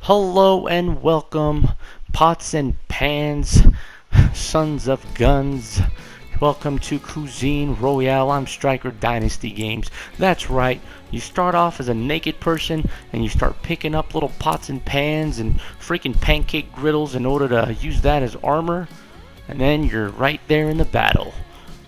Hello and welcome, pots and pans, sons of guns. Welcome to Cuisine Royale. I'm Striker Dynasty Games. That's right, you start off as a naked person and you start picking up little pots and pans and freaking pancake griddles in order to use that as armor, and then you're right there in the battle.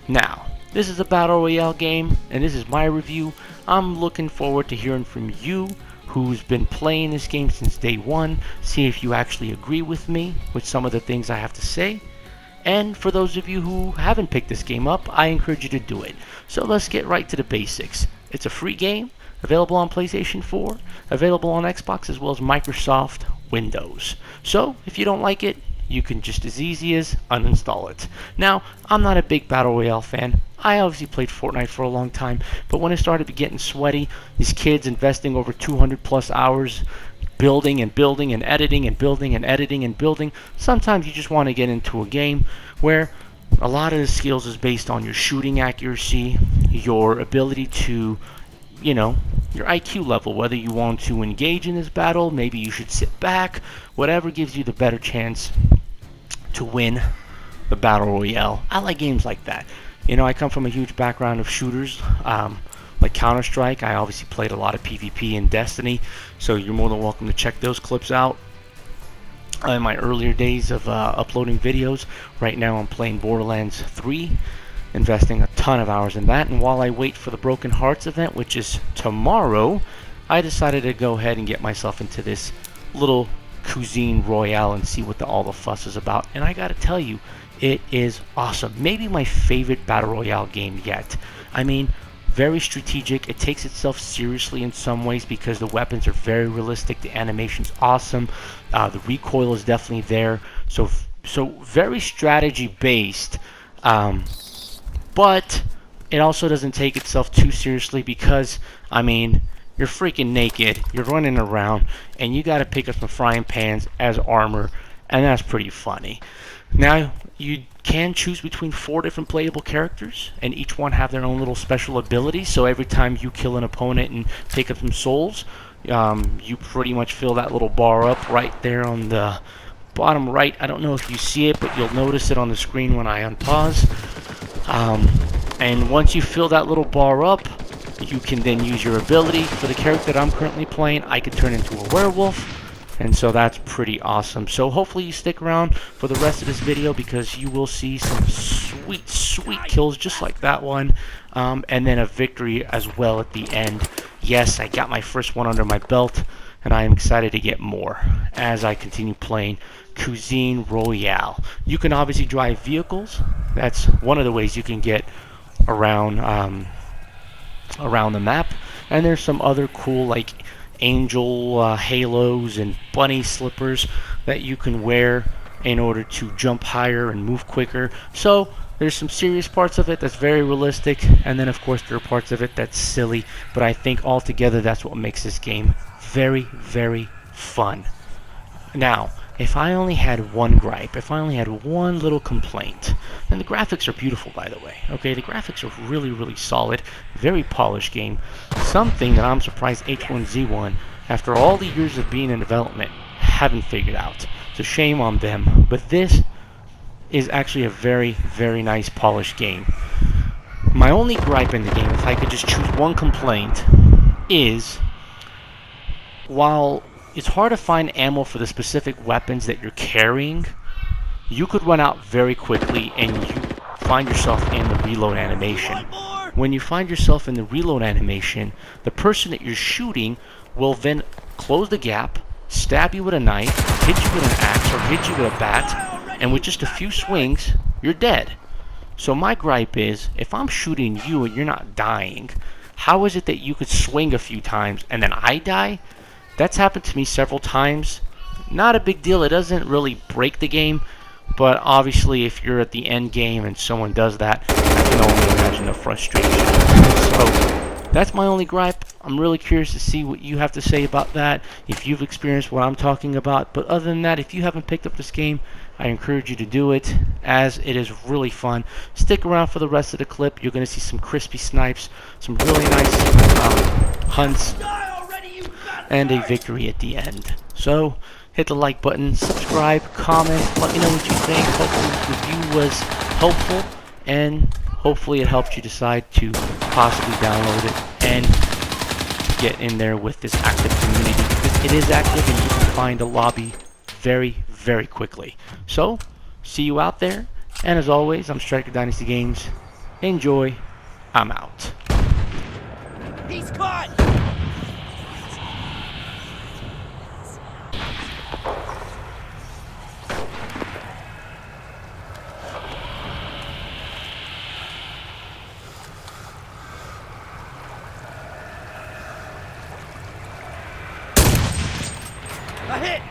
Now, this is a Battle Royale game, and this is my review. I'm looking forward to hearing from you who's been playing this game since day one, see if you actually agree with me with some of the things I have to say. And for those of you who haven't picked this game up, I encourage you to do it. So let's get right to the basics. It's a free game, available on PlayStation 4, available on Xbox as well as Microsoft Windows. So if you don't like it, you can just as easy as uninstall it. Now, I'm not a big Battle Royale fan. I obviously played Fortnite for a long time, but when it started getting sweaty, these kids investing over 200 plus hours building and building and editing and building and editing and building, sometimes you just want to get into a game where a lot of the skills is based on your shooting accuracy, your ability to, your IQ level, whether you want to engage in this battle, maybe you should sit back, whatever gives you the better chance to win the Battle Royale. I like games like that. I come from a huge background of shooters, like Counter-Strike. I obviously played a lot of PvP and Destiny, so you're more than welcome to check those clips out. In my earlier days of uploading videos, right now I'm playing Borderlands 3, investing a ton of hours in that, and while I wait for the Broken Hearts event, which is tomorrow, I decided to go ahead and get myself into this little Cuisine Royale and see what all the fuss is about. And I gotta tell you, it is awesome. Maybe my favorite Battle Royale game yet. I mean, very strategic. It takes itself seriously in some ways because the weapons are very realistic. The animation's awesome. The recoil is definitely there. So very strategy based. But it also doesn't take itself too seriously because, you're freaking naked, you're running around, and you gotta pick up some frying pans as armor, and that's pretty funny. Now, you can choose between 4 different playable characters, and each one have their own little special abilities, so every time you kill an opponent and pick up some souls, you pretty much fill that little bar up right there on the bottom right. I don't know if you see it, but you'll notice it on the screen when I unpause. And once you fill that little bar up, you can then use your ability. For the character that I'm currently playing, I can turn into a werewolf, and so that's pretty awesome. So hopefully you stick around for the rest of this video because you will see some sweet kills just like that one, and then a victory as well at the end. Yes, I got my first one under my belt, and I am excited to get more as I continue playing Cuisine Royale. You can obviously drive vehicles. That's one of the ways you can get around the map, and there's some other cool like angel halos and bunny slippers that you can wear in order to jump higher and move quicker. So there's some serious parts of it that's very realistic, and then of course there are parts of it that's silly, but I think altogether that's what makes this game very, very fun. Now, if I only had one gripe, if I only had one little complaint, and the graphics are beautiful, by the way. Okay, the graphics are really, really solid, very polished game. Something that I'm surprised H1Z1, after all the years of being in development, haven't figured out. It's a shame on them, but this is actually a very, very nice polished game. My only gripe in the game, if I could just choose one complaint, is while it's hard to find ammo for the specific weapons that you're carrying, you could run out very quickly and you find yourself in the reload animation. When you find yourself in the reload animation, the person that you're shooting will then close the gap, stab you with a knife, hit you with an axe, or hit you with a bat, and with just a few swings, you're dead. So my gripe is, if I'm shooting you and you're not dying, how is it that you could swing a few times and then I die? That's happened to me several times. Not a big deal. It doesn't really break the game, but obviously if you're at the end game and someone does that, I can only imagine the frustration. So that's my only gripe. I'm really curious to see what you have to say about that, if you've experienced what I'm talking about. But other than that, if you haven't picked up this game, I encourage you to do it, as it is really fun. Stick around for the rest of the clip. You're going to see some crispy snipes, some really nice hunts. and a victory at the end. So hit the like button, subscribe, comment, let me know what you think. Hopefully this review was helpful, and hopefully it helped you decide to possibly download it and get in there with this active community, because it is active and you can find a lobby very, very quickly. So see you out there, and as always, I'm Striker Dynasty Games. Enjoy. I'm out. He's caught! A hit!